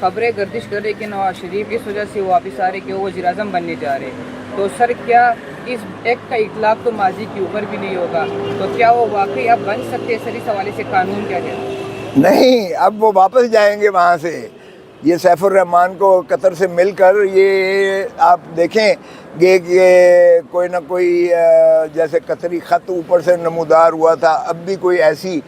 خبریں گردش کر رہی کہ نواز شریف اس وجہ سے واپس آ رہے کہ وہ وزیر اعظم بننے جا رہے ہیں، تو سر کیا اس ایکٹ کا اطلاق تو ماضی کے اوپر بھی نہیں ہوگا، تو کیا وہ واقعی اب بن سکتے ہیں؟ سر اس حوالے سے قانون کیا کہتا ہے؟ نہیں، اب وہ واپس جائیں گے وہاں سے. یہ سیف الرحمان کو قطر سے مل کر یہ آپ دیکھیں گے کہ کوئی نہ کوئی جیسے قطری خط اوپر سے نمودار ہوا تھا، اب بھی کوئی ایسی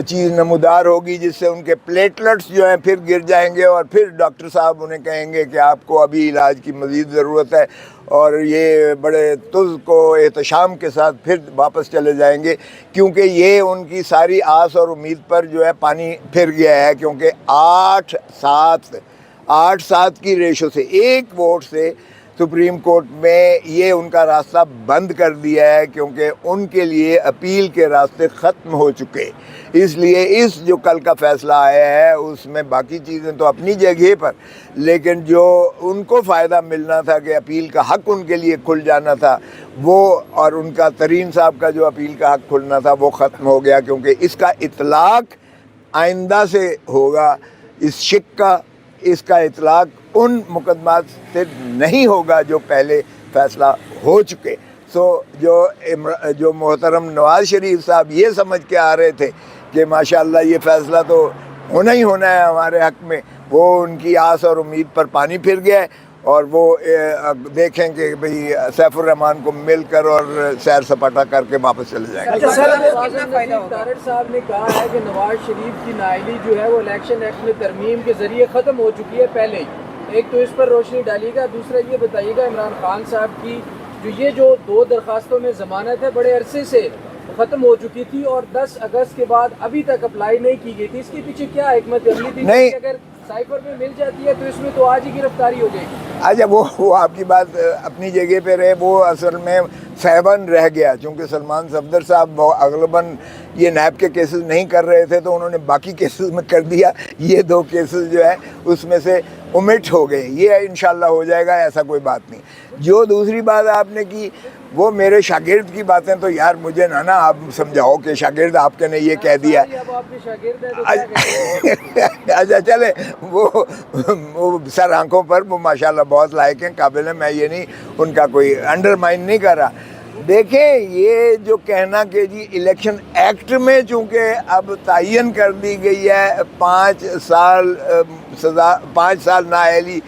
چیز نمودار ہوگی جس سے ان کے پلیٹلٹس جو ہیں پھر گر جائیں گے، اور پھر ڈاکٹر صاحب انہیں کہیں گے کہ آپ کو ابھی علاج کی مزید ضرورت ہے، اور یہ بڑے تز کو احتشام کے ساتھ پھر واپس چلے جائیں گے، کیونکہ یہ ان کی ساری آس اور امید پر جو ہے پانی پھر گیا ہے. کیونکہ 8-7 کی ریشو سے، ایک ووٹ سے سپریم کورٹ میں یہ ان کا راستہ بند کر دیا ہے، کیونکہ ان کے لیے اپیل کے راستے ختم ہو چکے. اس لیے اس جو کل کا فیصلہ آیا ہے اس میں باقی چیزیں تو اپنی جگہ پر، لیکن جو ان کو فائدہ ملنا تھا کہ اپیل کا حق ان کے لیے کھل جانا تھا وہ، اور ان کا ترین صاحب کا جو اپیل کا حق کھلنا تھا وہ ختم ہو گیا. کیونکہ اس کا اطلاق آئندہ سے ہوگا، اس کا اطلاق ان مقدمات سے نہیں ہوگا جو پہلے فیصلہ ہو چکے. جو محترم نواز شریف صاحب یہ سمجھ کے آ رہے تھے کہ ماشاءاللہ یہ فیصلہ تو ہونا ہی ہونا ہے ہمارے حق میں، وہ ان کی آس اور امید پر پانی پھر گیا ہے، اور وہ دیکھیں کہ بھئی سیف الرحمان کو مل کر اور سیر سپاٹا کر کے واپس چلے جائیں گے. اچھا سر، تارڑ صاحب نے کہا ہے کہ نواز شریف کی نااہلی جو ہے وہ الیکشن ایکٹ میں ترمیم کے ذریعے ختم ہو چکی ہے پہلے ہی. ایک تو اس پر روشنی ڈالیے گا، دوسرا یہ بتائیے گا عمران خان صاحب کی جو 2 درخواستوں میں ضمانت ہے بڑے عرصے سے ختم ہو چکی تھی، اور 10 اگست کے بعد ابھی تک اپلائی نہیں کی گئی تھی، اس کے پیچھے کیا حکمت عملی تھی؟ نہیں، اگر سائفر میں مل جاتی ہے تو اس میں تو آج ہی گرفتاری ہو گئی. اچھا، وہ آپ کی بات اپنی جگہ پہ رہے، وہ اصل میں فیبن رہ گیا، چونکہ سلمان صفدر صاحب غالباً یہ نیب کے کیسز نہیں کر رہے تھے تو انہوں نے باقی کیسز میں کر دیا. یہ 2 کیسز جو ہے اس میں سے omit ہو گئے. یہ انشاءاللہ ہو جائے گا، ایسا کوئی بات نہیں. جو دوسری بات آپ نے کی وہ میرے شاگرد کی باتیں، تو یار مجھے نا آپ سمجھاؤ کہ شاگرد آپ کے نے یہ کہہ دیا. اچھا چلے، وہ سر آنکھوں پر وہ ماشاءاللہ بہت لائق ہیں، قابل ہیں، میں یہ نہیں ان کا کوئی انڈرمائن نہیں کر رہا. دیکھیں یہ جو کہنا کہ جی الیکشن ایکٹ میں چونکہ اب تعین کر دی گئی ہے 5 سال سزا، 5 سال نااہلی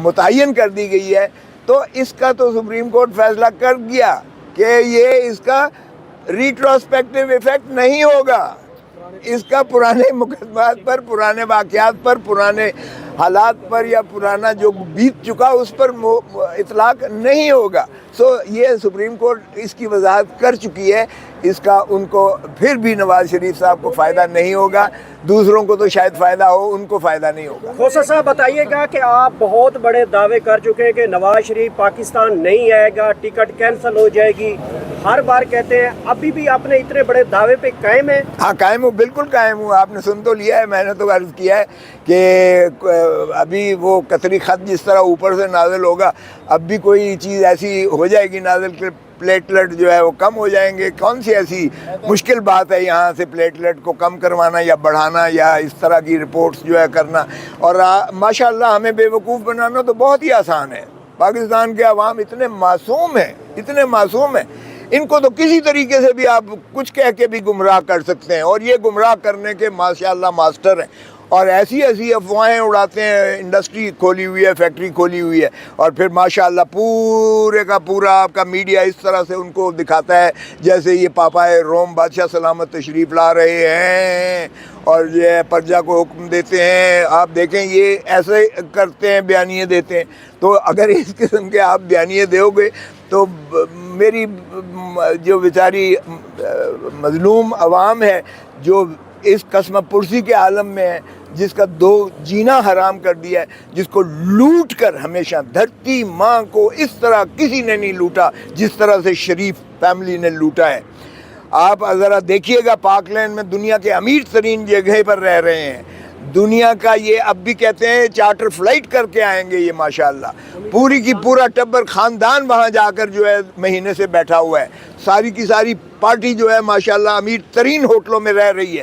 متعین کر دی گئی ہے، تو اس کا تو سپریم کورٹ فیصلہ کر گیا کہ یہ اس کا ریٹروسپیکٹیو ایفیکٹ نہیں ہوگا. اس کا پرانے مقدمات پر، پرانے واقعات پر، پرانے حالات پر یا پرانا جو بیت چکا اس پر اطلاق نہیں ہوگا. یہ سپریم کورٹ اس کی وضاحت کر چکی ہے. اس کا ان کو پھر بھی نواز شریف صاحب کو فائدہ نہیں ہوگا، دوسروں کو تو شاید فائدہ ہو، ان کو فائدہ نہیں ہوگا. کھوسہ صاحب بتائیے گا کہ آپ بہت بڑے دعوے کر چکے ہیں کہ نواز شریف پاکستان نہیں آئے گا، ٹکٹ کینسل ہو جائے گی، ہر بار کہتے ہیں، ابھی بھی آپ نے اتنے بڑے دعوے پہ قائم ہیں؟ ہاں قائم ہوں، بالکل قائم ہوں. آپ نے سن تو لیا ہے، میں نے تو عرض کیا ہے کہ ابھی وہ قطری خط جس طرح اوپر سے نازل ہوگا، اب بھی کوئی چیز ایسی ہو جائے گی نازل کہ پلیٹلٹ جو ہے وہ کم ہو جائیں گے. کون سی ایسی مشکل بات ہے یہاں سے پلیٹلٹ کو کم کروانا یا بڑھانا یا اس طرح کی رپورٹس جو ہے کرنا. اور ماشاءاللہ ہمیں بے وقوف بنانا تو بہت ہی آسان ہے. پاکستان کے عوام اتنے معصوم ہیں، اتنے معصوم ہیں، ان کو تو کسی طریقے سے بھی آپ کچھ کہہ کے بھی گمراہ کر سکتے ہیں، اور یہ گمراہ کرنے کے ماشاءاللہ ماسٹر ہیں، اور ایسی ایسی افواہیں اڑاتے ہیں. انڈسٹری کھولی ہوئی ہے، فیکٹری کھولی ہوئی ہے، اور پھر ماشاءاللہ پورے کا پورا آپ کا میڈیا اس طرح سے ان کو دکھاتا ہے جیسے یہ پاپائے روم بادشاہ سلامت تشریف لا رہے ہیں اور یہ پرجا کو حکم دیتے ہیں. آپ دیکھیں یہ ایسے کرتے ہیں، بیانیے دیتے ہیں. تو اگر اس قسم کے آپ بیانیے دو گے تو میری جو بیچاری مظلوم عوام ہے جو اس قسم پرسی کے عالم میں ہے، جس کا جینا حرام کر دیا ہے، جس کو لوٹ کر ہمیشہ دھرتی ماں کو اس طرح کسی نے نہیں لوٹا جس طرح سے شریف فیملی نے لوٹا ہے. آپ ذرا دیکھیے گا پاک لینڈ میں دنیا کے امیر ترین جگہ پر رہ رہے ہیں. دنیا کا یہ اب بھی کہتے ہیں چارٹر فلائٹ کر کے آئیں گے یہ ماشاءاللہ. پوری کی پورا ٹبر خاندان وہاں جا کر جو ہے مہینے سے بیٹھا ہوا ہے. ساری کی ساری پارٹی جو ہے ماشاءاللہ امیر ترین ہوٹلوں میں رہ رہی ہے.